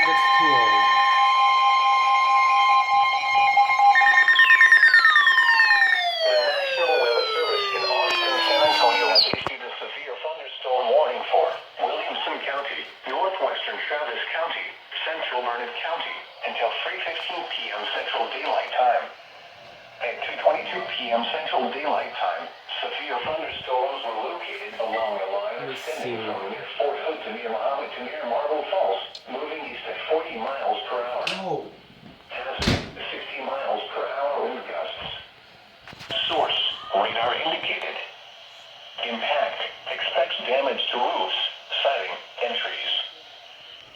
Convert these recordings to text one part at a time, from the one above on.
gets too old. The National Weather Service in Austin, San Antonio has issued a severe thunderstorm warning for Williamson County, northwestern Travis County, central Burnett County, until 3:15 p.m. Central Daylight Time. At 2:22 p.m. Central Daylight Time, severe thunderstorms were located along the line extending from near Fort Hood to near Muhammad to near Marble Falls, moving east at 40 miles per hour. No. Hazard, 60 miles per hour wind gusts. Source, radar indicated. Impact, expects damage to roofs, siding, and trees.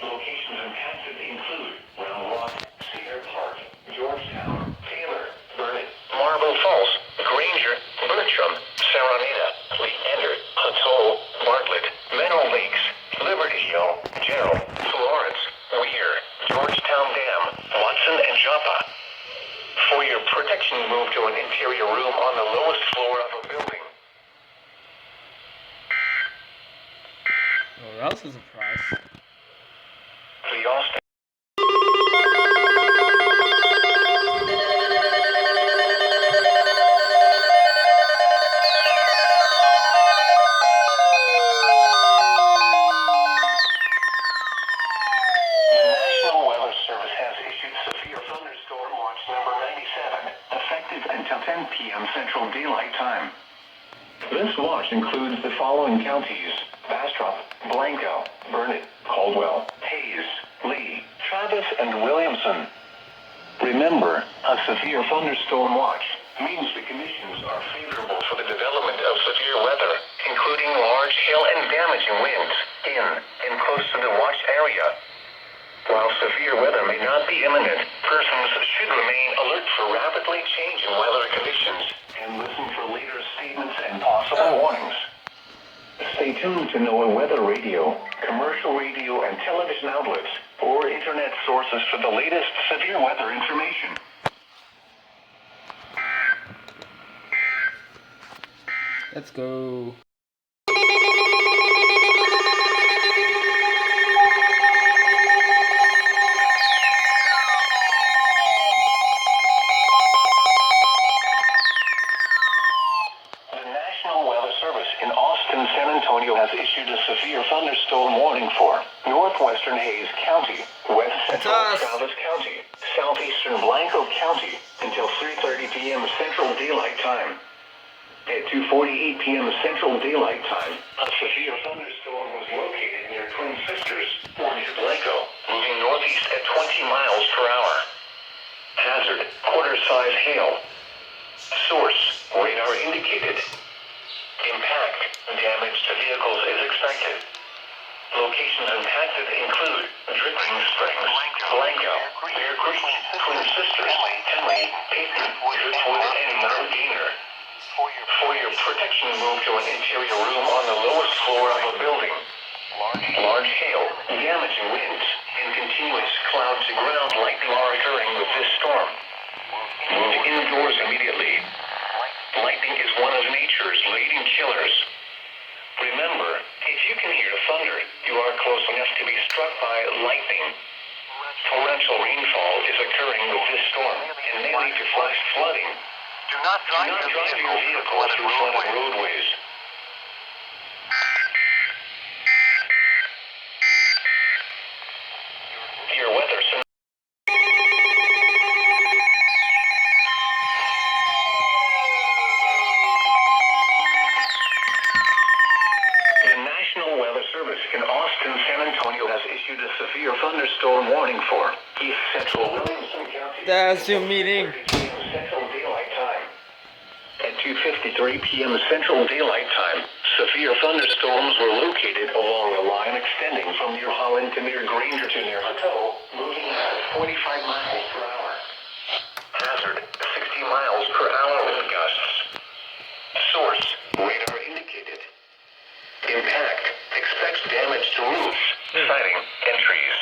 Locations impacted include Round Rock, Cedar Park, Georgetown, Taylor, Burnett, Marble Falls, Granger, Bertram, Saronita, Leander, Huttole, Bartlett, Meadow Lakes, Liberty Hill, Gerald, Florence, Weir, Georgetown Dam, Watson, and Joppa. For your protection, move to an interior room on the lowest floor of a building. Oh, that was a surprise. The Austin. The National Weather Service has issued severe thunderstorm watch number 97, effective until 10 p.m. Central Daylight Time. This watch includes the following counties: Bastrop, Blanco, Burnett, Caldwell, Hayes, Lee, Travis, and Williamson. Remember, a severe thunderstorm watch means the conditions are favorable for the development of severe weather, including large hail and damaging winds in and close to the watch area. While severe weather may not be imminent, persons should remain alert for rapidly changing weather conditions and listen for later statements and possible warnings. Stay tuned to NOAA Weather Radio, commercial radio and television outlets, or internet sources for the latest severe weather information. Let's go. The National Weather Service in Austin, San Antonio has issued a severe thunderstorm warning for northwestern Hayes County, west central Travis County, southeastern Blanco County until 3:30 p.m. Central Daylight Time. At 2:48 p.m. Central Daylight Time, a severe thunderstorm was located near Twin Sisters, or near Blanco, moving northeast at 20 miles per hour. Hazard, quarter-size hail. Source, radar indicated. Impact, damage to vehicles is expected. Locations impacted include Dripping Springs, Blanco, Bear Creek, Twin Sisters, Henley, Peyton, Driftwood, and Mount Gainer. For your protection, move to an interior room on the lowest floor of a building. Large hail, damaging winds, and continuous cloud-to-ground lightning are occurring with this storm. Move indoors immediately. Lightning is one of nature's leading killers. Remember, if you can hear thunder, you are close enough to be struck by lightning. Torrential rainfall is occurring with this storm and may lead to flash flooding. Do not drive your vehicle through flooded roadways. Your weather scenario. The National Weather Service in Austin, San Antonio has issued a severe thunderstorm warning for East Central Williamson County. That's your meeting. Central Daylight Time. At 2:53 p.m. Central Daylight Time, severe thunderstorms were located along a line extending from near Holland to near Granger to near Huttole, moving at 45 miles per hour. Hazard, 60 miles per hour wind gusts. Source, radar indicated. Impact, expects damage to roofs, siding, and trees.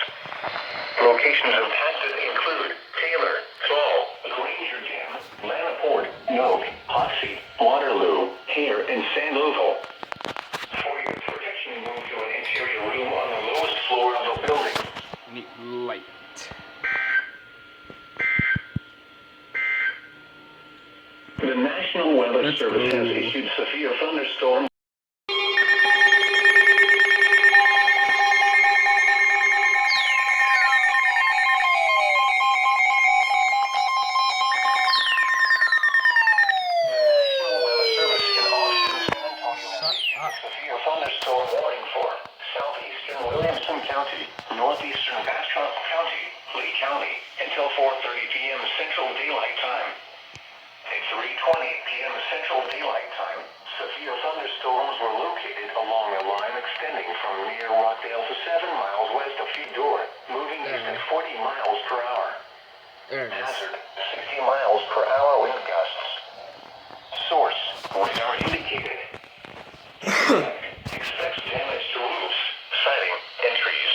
Locations impacted include Taylor, Fall, Granger Dam, Lanaport, Noak, Hoxie, Waterloo, Hare, and San Louisville. For your protection, move to an interior room on the lowest floor of a building. Need light. Weather Let's Service go. has issued severe thunderstorm. Severe thunderstorm warning for southeastern Williamson County, northeastern Bastrop County, Lee County, until 4:30 p.m. Central Daylight Time. At 3:20 p.m. Central Daylight Time, severe thunderstorms were located along a line extending from near Rockdale to 7 miles west of Fedor, moving east at 40 miles per hour. Hazard, 60 miles per hour wind gusts. Source, radar indicated. Expects damage to roofs, siding, and trees.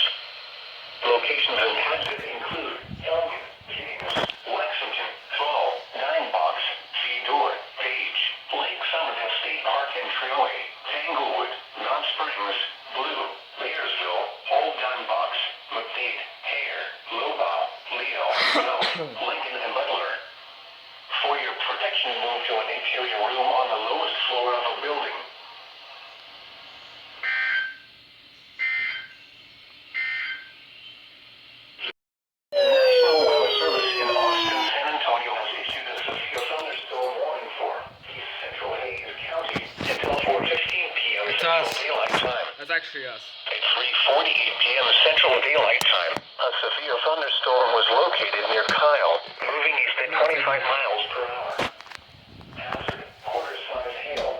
Locations impacted include Elgin, James, Lexington, Fall, Dinebox, Fedor, Page, Lake Summerton State Park and Trailway, Tanglewood, Knott Springs, Blue, Bearsville, Old Dinebox, McDade, Hare, Lowbow, Leo, South, Lincoln, and Butler. For your protection, move to an interior room on the lowest floor of a building. National Weather Service in Austin, San Antonio has issued a severe thunderstorm warning for East Central Hays County until 4:15 p.m. It's Central us. Daylight Time. That's actually us. At 3:48 p.m. Central Daylight Time, a severe thunderstorm was located near Kyle, moving east at 25 miles per hour. Hazard, quarter-size hail.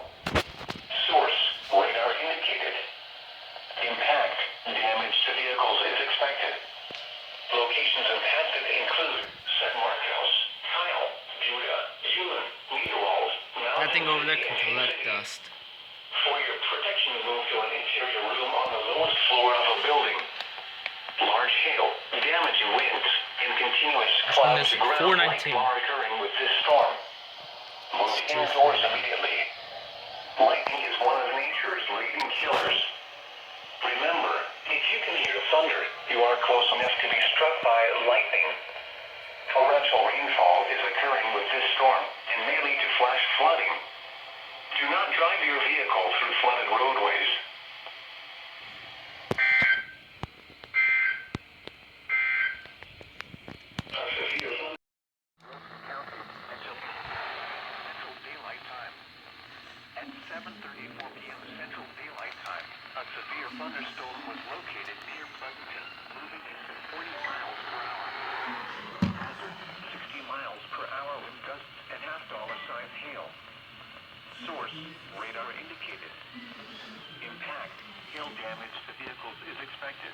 Source, radar indicated. Impact, damage to vehicles is expected. Locations impacted include San Marcos, Kyle, Judah, Ewan, Leewald, That thing over there Mountain can City, and collect City. dust. For your protection, move to an interior room on the lowest floor of a building. Large hail, damaging winds, and continuous That's when clouds this to ground like 419. are occurring with this storm. Move indoors immediately. Lightning is one of nature's leading killers. Remember, if you can hear thunder, you are close enough to be struck by lightning. Torrential rainfall is occurring with this storm and may lead to flash flooding. Do not drive your vehicle through flooded roadways. A severe thunder. County until Central Daylight Time. At 7:34 p.m. Central Daylight Time, a severe thunderstorm was located near Pleasanton, moving at 40 miles per hour. Hazard, 60 miles per hour with gusts and half-dollar-size hail. Source, radar indicated. Impact, hail damage to vehicles is expected.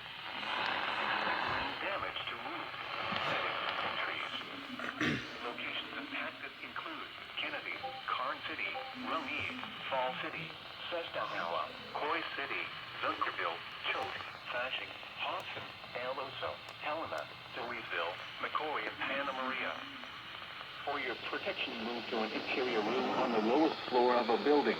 Damage to roofs, siding, and trees. Locations impacted include Kennedy, Karn City, Rummead, Fall City, Sestanawa, Coy City, Zunkerville, Choate, Fashing, Hodson, El Oso, Helena, Deweyville, McCoy, and Santa Maria. For your protection, move to an interior room on the lowest floor of a building.